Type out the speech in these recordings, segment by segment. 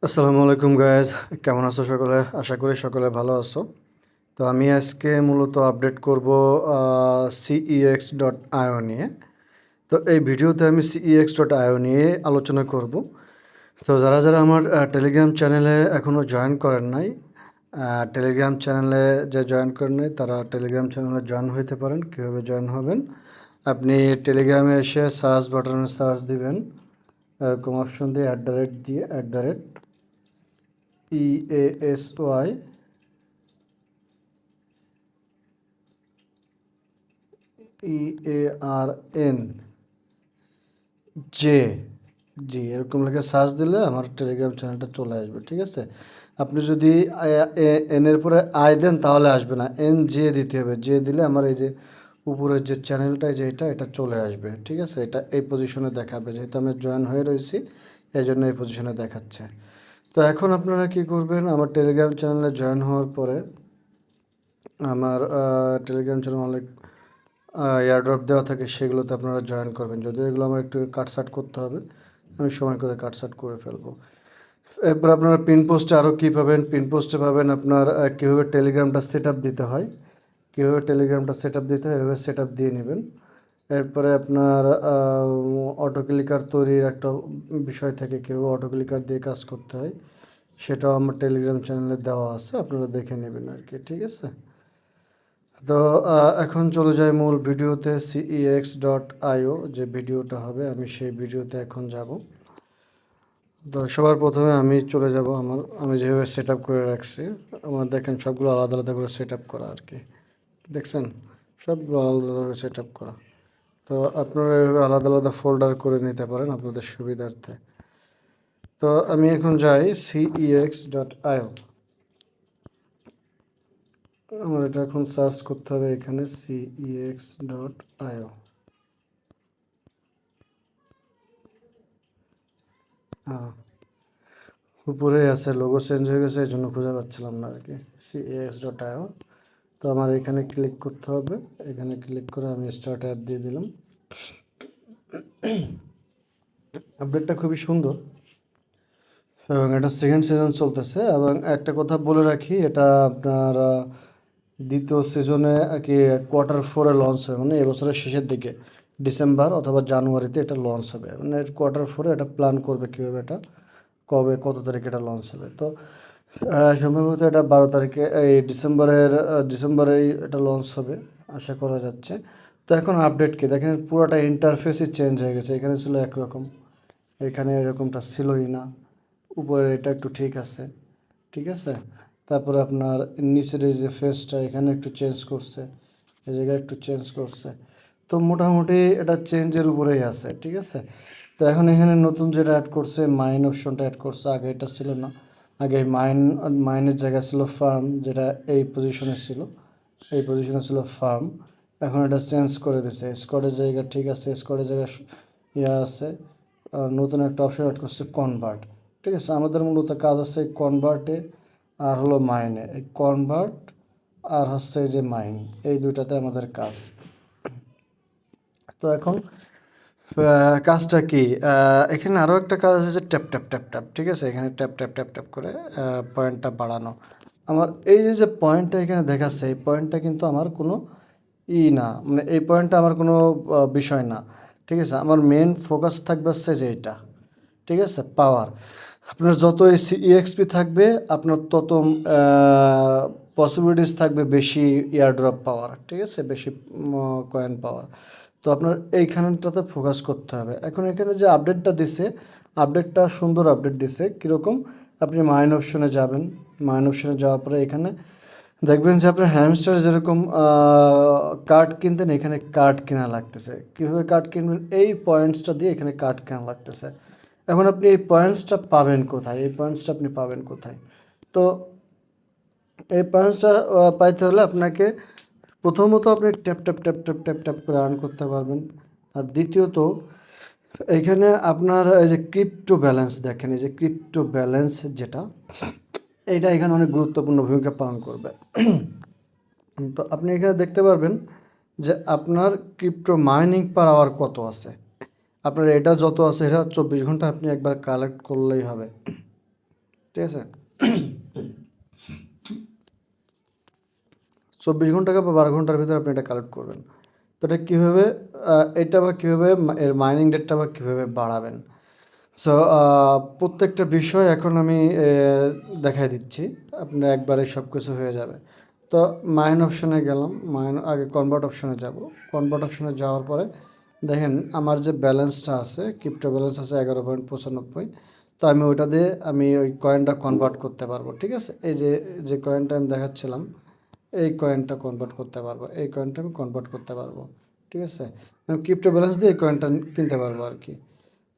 আসসালামু আলাইকুম গাইজ, কেমন আছো সকলে? আশা করি সকলে ভালো আছো। তো আমি আজকে মূলত আপডেট করব CEX.io নিয়ে। তো এই ভিডিওতে আমি CEX.io নিয়ে আলোচনা করব। তো যারা যারা আমার টেলিগ্রাম চ্যানেলে এখনও জয়েন করেন নাই, টেলিগ্রাম চ্যানেলে যে জয়েন করেন নাই তারা টেলিগ্রাম চ্যানেলে জয়েন হইতে পারেন। কীভাবে জয়েন হবেন? আপনি টেলিগ্রামে এসে সার্চ বাটনে সার্চ দিবেন, এরকম অপশন দিয়ে EASY EARN জে জি এরকম লিখে সার্চ দিলে আমার টেলিগ্রাম চ্যানেলটা চলে আসবে। ঠিক আছে, আপনি যদি এন এর পরে আই দেন তাহলে আসবে না, NJ দিতে হবে। জে দিলে আমার এই যে উপরের যে চ্যানেলটা যে এটা চলে আসবে। ঠিক আছে, এটা এই পজিশনে দেখাবে, যেহেতু আমি জয়েন হয়ে রয়েছি এই জন্য এই পজিশনে দেখাচ্ছে। তো এখন আপনারা কি করবেন, আমার টেলিগ্রাম চ্যানেলে জয়েন হওয়ার পরে আমার টেলিগ্রাম চ্যানেল অনেক এয়ারড্রপ দেওয়া থাকে, সেগুলোতে আপনারা জয়েন করবেন। যদিও এগুলো আমার একটু কাটসাট করতে হবে, আমি সময় করে কাটসাট করে ফেলবো। এরপর আপনারা পিন পোস্টে আরও কী পাবেন? পিন পোস্টে পাবেন আপনার কীভাবে টেলিগ্রামটা সেট আপ দিতে হয়, কীভাবে টেলিগ্রামটা সেট আপ দিতে হয় এভাবে সেট আপ দিয়ে নেবেন। এরপরে আপনার অটো ক্লিকার তৈরির একটা বিষয় থেকে, কীভাবে অটো ক্লিকার দিয়ে কাজ করতে হয় সেটাও আমার টেলিগ্রাম চ্যানেলে দেওয়া আছে, আপনারা দেখে নেবেন আর কি। ঠিক আছে, তো এখন চলে যাই মূল ভিডিওতে। CEX.io যে ভিডিওটা হবে, আমি সেই ভিডিওতে এখন যাব। তো সবার প্রথমে আমি চলে যাব আমি যেভাবে সেট আপ করে রাখছি। আমার দেখেন সবগুলো আলাদা আলাদা করে সেট আপ করা আর কি, দেখছেন? সবগুলো আলাদা আলাদা সেট আপ করা। তো আপনারা এভাবে আলাদা আলাদা ফোল্ডার করে নিতে পারেন আপনাদের সুবিধার্থে। তো আমি এখন যাই CEX.io। আমার এটা এখন সার্চ করতে হবে এখানে CEX.io। হ্যাঁ, উপরে আছে, লোগো চেঞ্জ হয়ে গেছে এই জন্য খুঁজে পাচ্ছিলাম না আর কি। CEX.io। তো আমার এখানে ক্লিক করতে হবে, এখানে ক্লিক করে আমি স্টার্ট অ্যাপ দিয়ে দিলাম। আপডেটটা খুবই সুন্দর এবং এটা সেকেন্ড সিজন চলতেছে। এবং একটা কথা বলে রাখি, এটা আপনার দ্বিতীয় সিজনে আর কি Q4-এ লঞ্চ হবে, মানে এবছরের শেষের দিকে ডিসেম্বর অথবা জানুয়ারিতে এটা লঞ্চ হবে। মানে Q4-এ এটা প্ল্যান করবে কীভাবে এটা কবে কত তারিখে এটা লঞ্চ হবে। তো সম্ভবত এটা 12 তারিখে, এই ডিসেম্বরেই এটা লঞ্চ হবে আশা করা যাচ্ছে। তো এখন আপডেট কি দেখেন, পুরোটা ইন্টারফেসই চেঞ্জ হয়ে গেছে। এখানে ছিল একরকম, এখানে এরকমটা ছিলই না। উপরে এটা একটু ঠিক আছে, ঠিক আছে। তারপরে আপনার নিচের এই যে ফেসটা এখানে একটু চেঞ্জ করছে, এই জায়গায় একটু চেঞ্জ করছে। তো মোটামুটি এটা চেঞ্জের উপরেই আছে, ঠিক আছে। তো এখন এখানে নতুন যেটা অ্যাড করছে, মাইন অপশনটা অ্যাড করছে, আগে এটা ছিল না। আগে মাইনের জায়গা ছিল ফার্ম, যেটা এই পজিশনে ছিল, এই পজিশনে ছিল ফার্ম। এখন এটা চেঞ্জ করে দিছে, স্কোয়াডের জায়গা ঠিক আছে, স্কোয়াডের জায়গা ইয়া আছে। নতুন একটা অপশন অ্যাড করছে কনভার্ট। ঠিক আছে, আমাদের মূলত কাজ আছে কনভার্টে আর হলো মাইনে। এই কনভার্ট আর হচ্ছে যে মাইন, এই দুইটাতে আমাদের কাজ। তো এখন কাজটা কি, এখানে আরও একটা কাজ আছে যে ট্যাপ ট্যাপ ট্যাপ ট্যাপ। ঠিক আছে, এখানে ট্যাপ ট্যাপ ট্যাপ ট্যাপ করে পয়েন্টটা বাড়ানো। আমার এই যে পয়েন্টটা এখানে দেখাচ্ছে, এই পয়েন্টটা কিন্তু আমার কোনো না, মানে এই পয়েন্টটা আমার কোনো বিষয় না। ঠিক আছে, আমার মেন ফোকাস থাকবে হচ্ছে যে এইটা। ঠিক আছে, পাওয়ার। আপনার যত EXP থাকবে আপনার তত পসিবিলিটিস থাকবে বেশি ইয়ারড্রপ পাওয়ার। ঠিক আছে, বেশি কয়েন পাওয়ার। তো আপনার এইখানটাতে ফোকাস করতে হবে। এখন এখানে যে আপডেটটা দিছে, আপডেটটা সুন্দর আপডেট দিছে। কীরকম, আপনি মাইন অপশনে যাবেন, মাইন অপশনে যাওয়ার পরে এখানে দেখবেন যে আপনার হ্যামস্টার যেরকম কার্ড কিনতেন, এখানে কার্ড কেনা লাগতেছে। কীভাবে কার্ড কিনবেন, এই পয়েন্টসটা দিয়ে এখানে কার্ড কেনা লাগতেছে। এখন আপনি এই পয়েন্টসটা পাবেন কোথায়, এই পয়েন্টসটা আপনি পাবেন কোথায়? তো এই পয়েন্টসটা পাইতে হলে আপনাকে প্রথমত আপনি tap tap tap tap tap tap করে আর্ন করতে পারবেন। আর দ্বিতীয়ত এখানে আপনার এই যে ক্রিপ্টো ব্যালেন্স দেখেন, এই যে ক্রিপ্টো ব্যালেন্স যেটা, এইটা এখানে অনেক গুরুত্বপূর্ণ ভূমিকা পালন করবে। তো আপনি এখানে দেখতে পারবেন যে আপনার ক্রিপ্টো মাইনিং পার আওয়ার কত আছে। আপনার এটা যত আছে, এটা 24 ঘন্টা আপনি একবার কালেক্ট করলেই হবে। ঠিক আছে। 24 ঘন্টা বা 12 ঘন্টার ভিতরে আপনি এটা কালেক্ট করবেন। তো এটা কীভাবে, এটা বা কীভাবে এর মাইনিং ডেটটা বা কীভাবে বাড়াবেন। সো প্রত্যেকটা বিষয় এখন আমি দেখাই দিচ্ছি, আপনার একবারে সব কিছু হয়ে যাবে। তো মাইন অপশনে গেলাম, আগে কনভার্ট অপশনে যাব। কনভার্ট অপশনে যাওয়ার পরে দেখেন আমার যে ব্যালেন্সটা আছে, ক্রিপ্টো ব্যালেন্স আছে 11.95। তো আমি ওইটা দিয়ে আমি ওই কয়েনটা কনভার্ট করতে পারবো। ঠিক আছে, এই যে যে কয়েনটা আমি দেখাচ্ছিলাম, এই কয়েনটা কনভার্ট করতে পারবো, এই কয়েনটা আমি কনভার্ট করতে পারবো। ঠিক আছে, আমি ক্রিপ্টো ব্যালেন্স দিয়ে এই কয়েনটা কিনতে পারবো আর কি।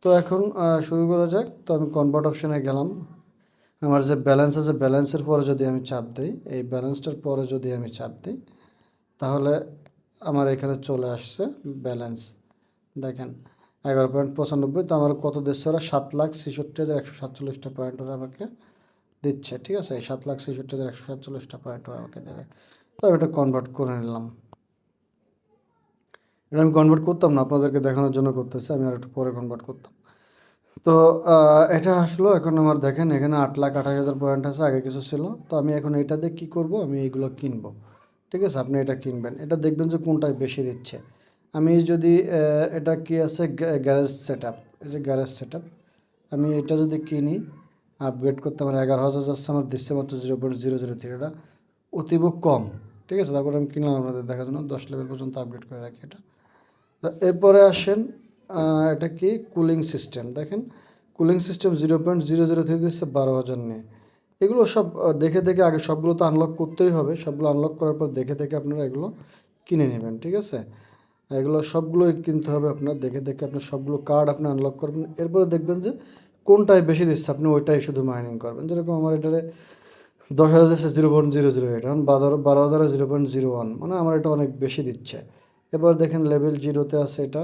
তো এখন শুরু করা যাক। তো আমি কনভার্ট অপশনে গেলাম, আমার যে ব্যালেন্স আছে ব্যালেন্সের পরে যদি আমি চাপ দিই, এই ব্যালেন্সটার পরে যদি আমি চাপ দিই, তাহলে আমার এখানে চলে আসছে ব্যালেন্স। দেখেন 11.95। তো আমার কত দিচ্ছে ওরা, 7,66,147টা পয়েন্ট ওরা আমাকে দিচ্ছে। ঠিক আছে, 7,66,147টা পয়েন্ট ওরা আমাকে দেবে। তো আমি এটা কনভার্ট করে নিলাম। এটা আমি কনভার্ট করতাম না, আপনাদেরকে দেখানোর জন্য করতেছি, আমি আর একটু পরে কনভার্ট করতাম। তো এটা আসলো। এখন আমার দেখেন এখানে 8,28,000 পয়েন্ট আছে, আগে কিছু ছিল। তো আমি এখন এটা দিয়ে কী করবো, আমি এইগুলো কিনবো। ঠিক আছে, আপনি এটা কিনবেন, এটা দেখবেন যে কোনটায় বেশি দিচ্ছে। আমি যদি এটা কি আছে, গ্যারেজ সেট আপ, এই যে গ্যারেজ সেট আপ, আমি এটা যদি কিনি, আপগ্রেড করতে আমার 11,000 যাচ্ছে, আমার দিচ্ছে মাত্র 0.003। এটা অতীব কম। ঠিক আছে, তারপরে আমি কিনলাম আপনাদের দেখার জন্য, 10 লেভেল পর্যন্ত আপগ্রেড করে রাখি এটা। তো এরপরে আসেন, এটা কি কুলিং সিস্টেম। দেখেন কুলিং সিস্টেম 0.003 দিচ্ছে 12,000 নিয়ে। এগুলো সব দেখে দেখে আগে সবগুলো তো আনলক করতেই হবে, সবগুলো আনলক করার পর দেখে দেখে আপনারা এগুলো কিনে নেবেন। ঠিক আছে, এগুলো সবগুলোই কিনতে হবে আপনার, দেখে দেখে আপনার সবগুলো কার্ড আপনি আনলক করবেন। এরপরে দেখবেন যে কোনটায় বেশি দিচ্ছে, আপনি ওইটাই শুধু মাইনিং করবেন। যেরকম আমার এটারে 10,000 দিচ্ছে 0.008, এখন 12,000 0.01, মানে আমার এটা অনেক বেশি দিচ্ছে। এবার দেখেন লেভেল 0-তে আছে এটা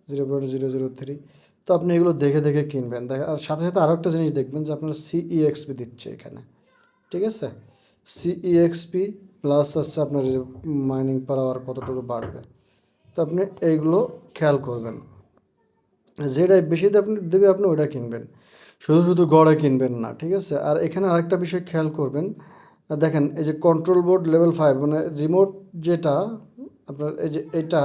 0.003। তো আপনি এগুলো দেখে দেখে কিনবেন। আর সাথে সাথে আরও একটা জিনিস দেখবেন যে আপনার CEXP দিচ্ছে এখানে। ঠিক আছে, CEXP প্লাস আছে আপনার মাইনিং পাওয়ার কতটুকু বাড়বে। তো আপনি এইগুলো খেয়াল করবেন, যেটাই বেশি দেবে আপনি ওইটা কিনবেন, শুধু শুধু গড়ে কিনবেন না। ঠিক আছে, আর এখানে আরেকটা বিষয় খেয়াল করবেন, দেখেন এই যে কন্ট্রোল বোর্ড লেভেল 5, মানে রিমোট যেটা আপনার, এই যে এটা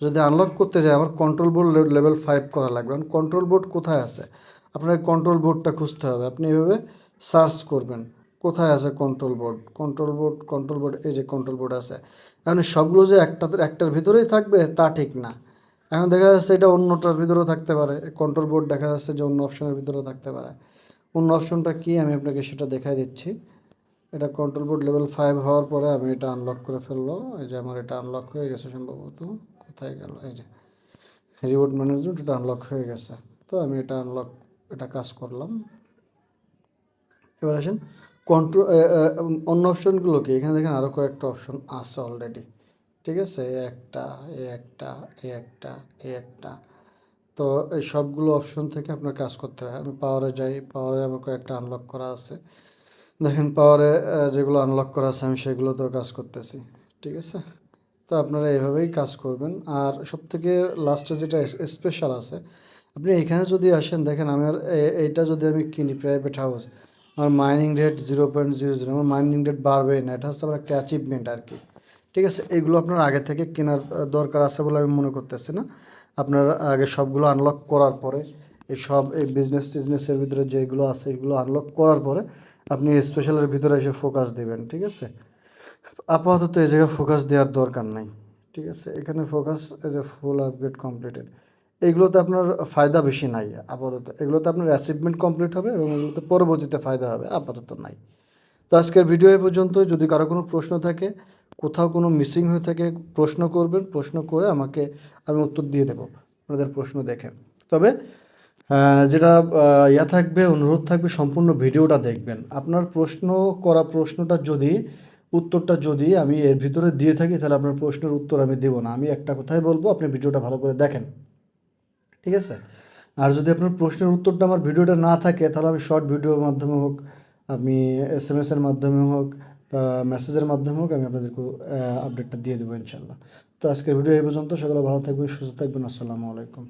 যদি আনলক করতে যায় আমার কন্ট্রোল বোর্ড লেভেল 5 করা লাগবে। কন্ট্রোল বোর্ড কোথায় আছে, আপনার কন্ট্রোল বোর্ডটা খুঁজতে হবে। আপনি এভাবে সার্চ করবেন কোথায় আছে control board, control board, control board, এই যে কন্ট্রোল বোর্ড আছে। এখন সবগুলো যে একটার ভিতরেই থাকবে তা ঠিক না। এখন দেখা যাচ্ছে এটা অন্যটার ভিতরেও থাকতে পারে, কন্ট্রোল বোর্ড দেখা যাচ্ছে যে অন্য অপশনের ভিতরেও থাকতে পারে। অন্য অপশনটা কি আমি আপনাকে সেটা দেখাই দিচ্ছি। এটা কন্ট্রোল বোর্ড লেভেল 5 হওয়ার পরে আমি এটা আনলক করে ফেললো। এই যে আমার এটা আনলক হয়ে গেছে সম্ভবত, কোথায় গেল, এই যে রিবোট ম্যানেজমেন্ট, এটা আনলক হয়ে গেছে। তো আমি এটা আনলক, এটা কাজ করলাম। এবার আসেন কন্ট্রোল, অন্য অপশনগুলো কি, এখানে দেখেন আরও কয়েকটা অপশন আছে অলরেডি। ঠিক আছে, এ একটা, এ একটা, এ একটা, এ একটা। তো এই সবগুলো অপশন থেকে আপনার কাজ করতে হয়। আমি পাওয়ারে যাই, পাওয়ারে আমার কয়েকটা আনলক করা আছে। দেখেন পাওয়ারে যেগুলো আনলক করা আছে আমি সেগুলোতেও কাজ করতেছি। ঠিক আছে, তো আপনারা এইভাবেই কাজ করবেন। আর সবথেকে লাস্টে যেটা স্পেশাল আছে, আপনি এখানে যদি আসেন, দেখেন আমার এইটা যদি আমি কিনি প্রাইভেট হাউস, আমার মাইনিং রেট 0.00, আমার মাইনিং রেট বাড়বেই না। এটা হচ্ছে আমার একটা অ্যাচিভমেন্ট আর কি। ঠিক আছে, এগুলো আপনার আগে থেকে কেনার দরকার আছে বলে আমি মনে করতেছি না। আপনার আগে সবগুলো আনলক করার পরে, এই টিজনেসের ভিতরে যেগুলো আছে এগুলো আনলক করার পরে আপনি স্পেশালের ভিতরে এসে ফোকাস দেবেন। ঠিক আছে, আপাতত এই জায়গায় ফোকাস দেওয়ার দরকার নাই। ঠিক আছে, এখানে focus as a full upgrade completed, এগুলোতে আপনার ফায়দা বেশি নাই আপাতত। এগুলোতে আপনার অ্যাচিভমেন্ট কমপ্লিট হবে এবং এগুলোতে পরবর্তীতে ফায়দা হবে, আপাতত নাই। তো আজকের ভিডিও এ পর্যন্ত। যদি কারো কোনো প্রশ্ন থাকে, কোথাও কোনো মিসিং হয়ে থাকে, প্রশ্ন করবেন, প্রশ্ন করে আমাকে, আমি উত্তর দিয়ে দেবো আপনাদের প্রশ্ন দেখে। তবে যেটা থাকবে, অনুরোধ থাকবে সম্পূর্ণ ভিডিওটা দেখবেন। আপনার প্রশ্নটা যদি, উত্তরটা যদি আমি এর ভিতরে দিয়ে থাকি, তাহলে আপনার প্রশ্নের উত্তর আমি দেবো না। আমি একটা কথাই বলবো, আপনি ভিডিওটা ভালো করে দেখেন। ঠিক আছে, আর যদি আপনার প্রশ্নের উত্তরটা আমার ভিডিওটা না থাকে, তাহলে আমি শর্ট ভিডিওর মাধ্যমে হোক, আমি SMS-এর মাধ্যমে হোক, বা মেসেজের মাধ্যমে হোক, আমি আপনাদেরকে আপডেটটা দিয়ে দেবো ইনশাল্লাহ। তো আজকের ভিডিও এই পর্যন্ত। সকলে ভালো থাকবেন, সুস্থ থাকবেন। আসসালামু আলাইকুম।